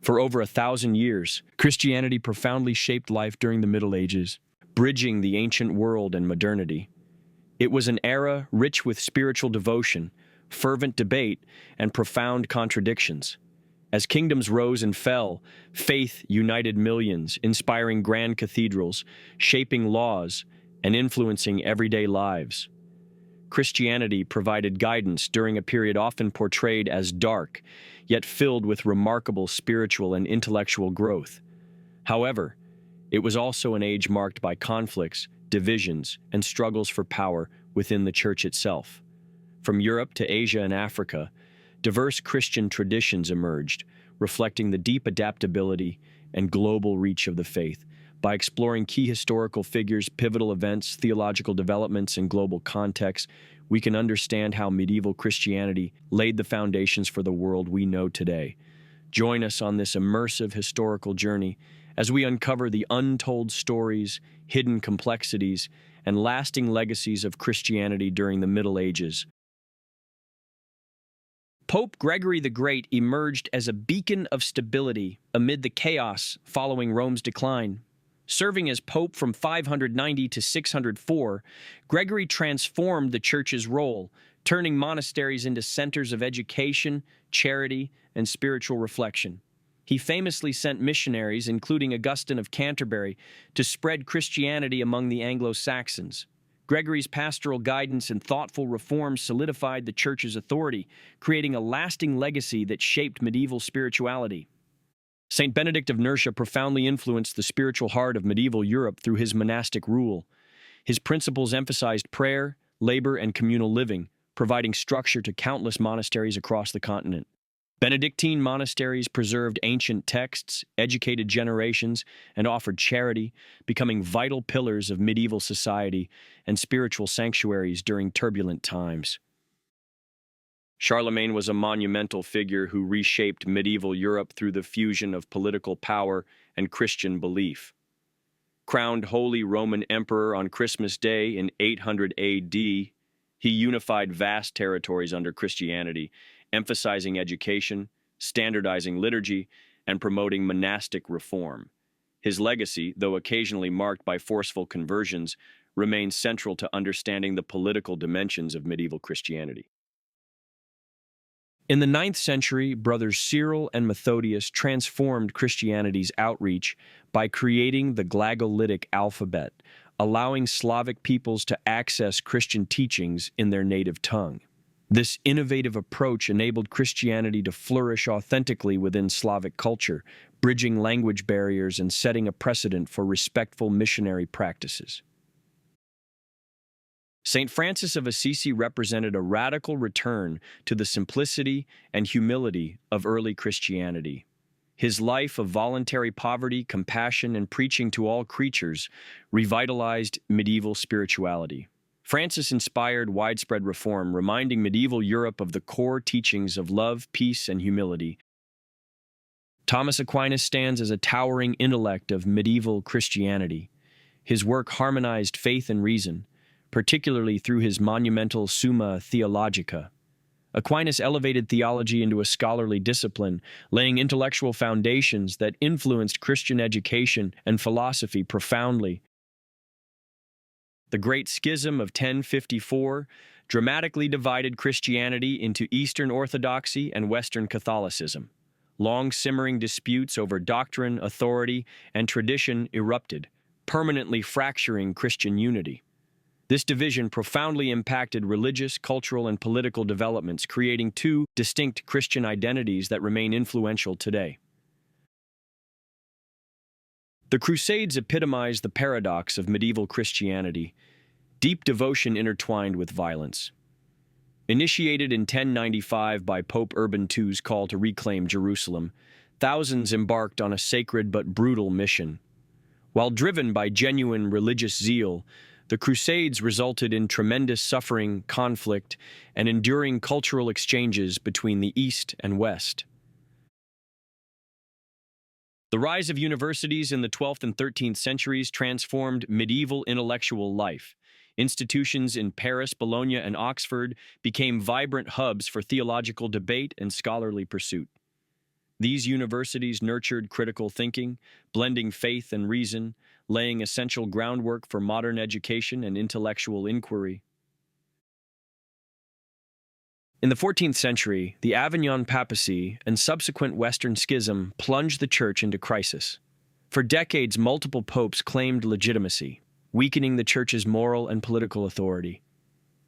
For over 1,000 years, Christianity profoundly shaped life during the Middle Ages, bridging the ancient world and modernity. It was an era rich with spiritual devotion, fervent debate, and profound contradictions. As kingdoms rose and fell, faith united millions, inspiring grand cathedrals, shaping laws, and influencing everyday lives. Christianity provided guidance during a period often portrayed as dark, yet filled with remarkable spiritual and intellectual growth. However, it was also an age marked by conflicts, divisions, and struggles for power within the Church itself. From Europe to Asia and Africa, diverse Christian traditions emerged, reflecting the deep adaptability and global reach of the faith. By exploring key historical figures, pivotal events, theological developments, and global contexts, we can understand how medieval Christianity laid the foundations for the world we know today. Join us on this immersive historical journey as we uncover the untold stories, hidden complexities, and lasting legacies of Christianity during the Middle Ages. Pope Gregory the Great emerged as a beacon of stability amid the chaos following Rome's decline. Serving as pope from 590 to 604, Gregory transformed the Church's role, turning monasteries into centers of education, charity, and spiritual reflection. He famously sent missionaries, including Augustine of Canterbury, to spread Christianity among the Anglo-Saxons. Gregory's pastoral guidance and thoughtful reforms solidified the Church's authority, creating a lasting legacy that shaped medieval spirituality. Saint Benedict of Nursia profoundly influenced the spiritual heart of medieval Europe through his monastic rule. His principles emphasized prayer, labor, and communal living, providing structure to countless monasteries across the continent. Benedictine monasteries preserved ancient texts, educated generations, and offered charity, becoming vital pillars of medieval society and spiritual sanctuaries during turbulent times. Charlemagne was a monumental figure who reshaped medieval Europe through the fusion of political power and Christian belief. Crowned Holy Roman Emperor on Christmas Day in 800 AD, he unified vast territories under Christianity, emphasizing education, standardizing liturgy, and promoting monastic reform. His legacy, though occasionally marked by forceful conversions, remains central to understanding the political dimensions of medieval Christianity. In the 9th century, brothers Cyril and Methodius transformed Christianity's outreach by creating the Glagolitic alphabet, allowing Slavic peoples to access Christian teachings in their native tongue. This innovative approach enabled Christianity to flourish authentically within Slavic culture, bridging language barriers and setting a precedent for respectful missionary practices. St. Francis of Assisi represented a radical return to the simplicity and humility of early Christianity. His life of voluntary poverty, compassion, and preaching to all creatures revitalized medieval spirituality. Francis inspired widespread reform, reminding medieval Europe of the core teachings of love, peace, and humility. Thomas Aquinas stands as a towering intellect of medieval Christianity. His work harmonized faith and reason, particularly through his monumental Summa Theologica. Aquinas elevated theology into a scholarly discipline, laying intellectual foundations that influenced Christian education and philosophy profoundly. The Great Schism of 1054 dramatically divided Christianity into Eastern Orthodoxy and Western Catholicism. Long-simmering disputes over doctrine, authority, and tradition erupted, permanently fracturing Christian unity. This division profoundly impacted religious, cultural, and political developments, creating two distinct Christian identities that remain influential today. The Crusades epitomized the paradox of medieval Christianity, deep devotion intertwined with violence. Initiated in 1095 by Pope Urban II's call to reclaim Jerusalem, thousands embarked on a sacred but brutal mission. While driven by genuine religious zeal, the Crusades resulted in tremendous suffering, conflict, and enduring cultural exchanges between the East and West. The rise of universities in the 12th and 13th centuries transformed medieval intellectual life. Institutions in Paris, Bologna, and Oxford became vibrant hubs for theological debate and scholarly pursuit. These universities nurtured critical thinking, blending faith and reason, laying essential groundwork for modern education and intellectual inquiry. In the 14th century, the Avignon papacy and subsequent Western Schism plunged the Church into crisis. For decades, multiple popes claimed legitimacy, weakening the Church's moral and political authority.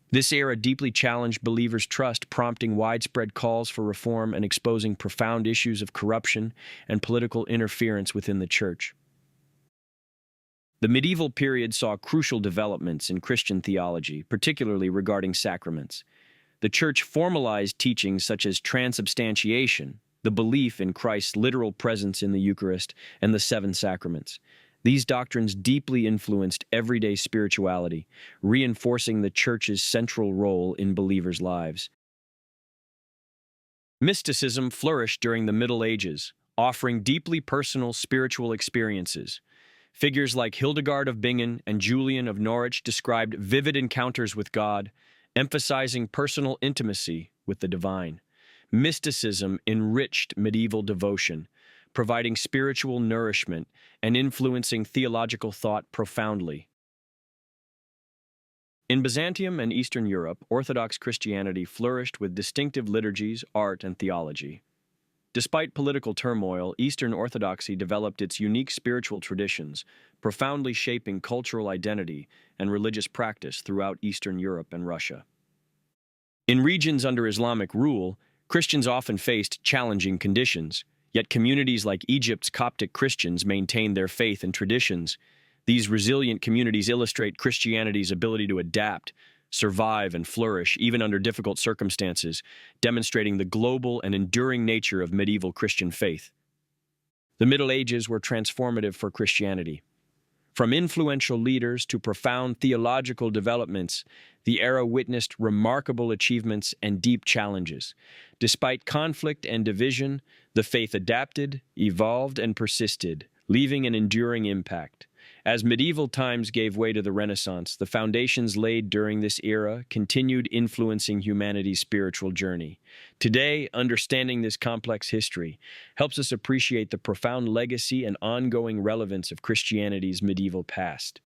This era deeply challenged believers' trust, prompting widespread calls for reform and exposing profound issues of corruption and political interference within the Church. The medieval period saw crucial developments in Christian theology, particularly regarding sacraments. The Church formalized teachings such as transubstantiation, the belief in Christ's literal presence in the Eucharist, and the seven sacraments. These doctrines deeply influenced everyday spirituality, reinforcing the Church's central role in believers' lives. Mysticism flourished during the Middle Ages, offering deeply personal spiritual experiences. Figures like Hildegard of Bingen and Julian of Norwich described vivid encounters with God, emphasizing personal intimacy with the divine. Mysticism enriched medieval devotion, providing spiritual nourishment and influencing theological thought profoundly. In Byzantium and Eastern Europe, Orthodox Christianity flourished with distinctive liturgies, art, and theology. Despite political turmoil, Eastern Orthodoxy developed its unique spiritual traditions, profoundly shaping cultural identity and religious practice throughout Eastern Europe and Russia. In regions under Islamic rule, Christians often faced challenging conditions, yet communities like Egypt's Coptic Christians maintained their faith and traditions. These resilient communities illustrate Christianity's ability to adapt, survive, and flourish even under difficult circumstances, demonstrating the global and enduring nature of medieval Christian faith. The Middle Ages were transformative for Christianity. From influential leaders to profound theological developments, the era witnessed remarkable achievements and deep challenges. Despite conflict and division, the faith adapted, evolved, and persisted, leaving an enduring impact. As medieval times gave way to the Renaissance, the foundations laid during this era continued influencing humanity's spiritual journey. Today, understanding this complex history helps us appreciate the profound legacy and ongoing relevance of Christianity's medieval past.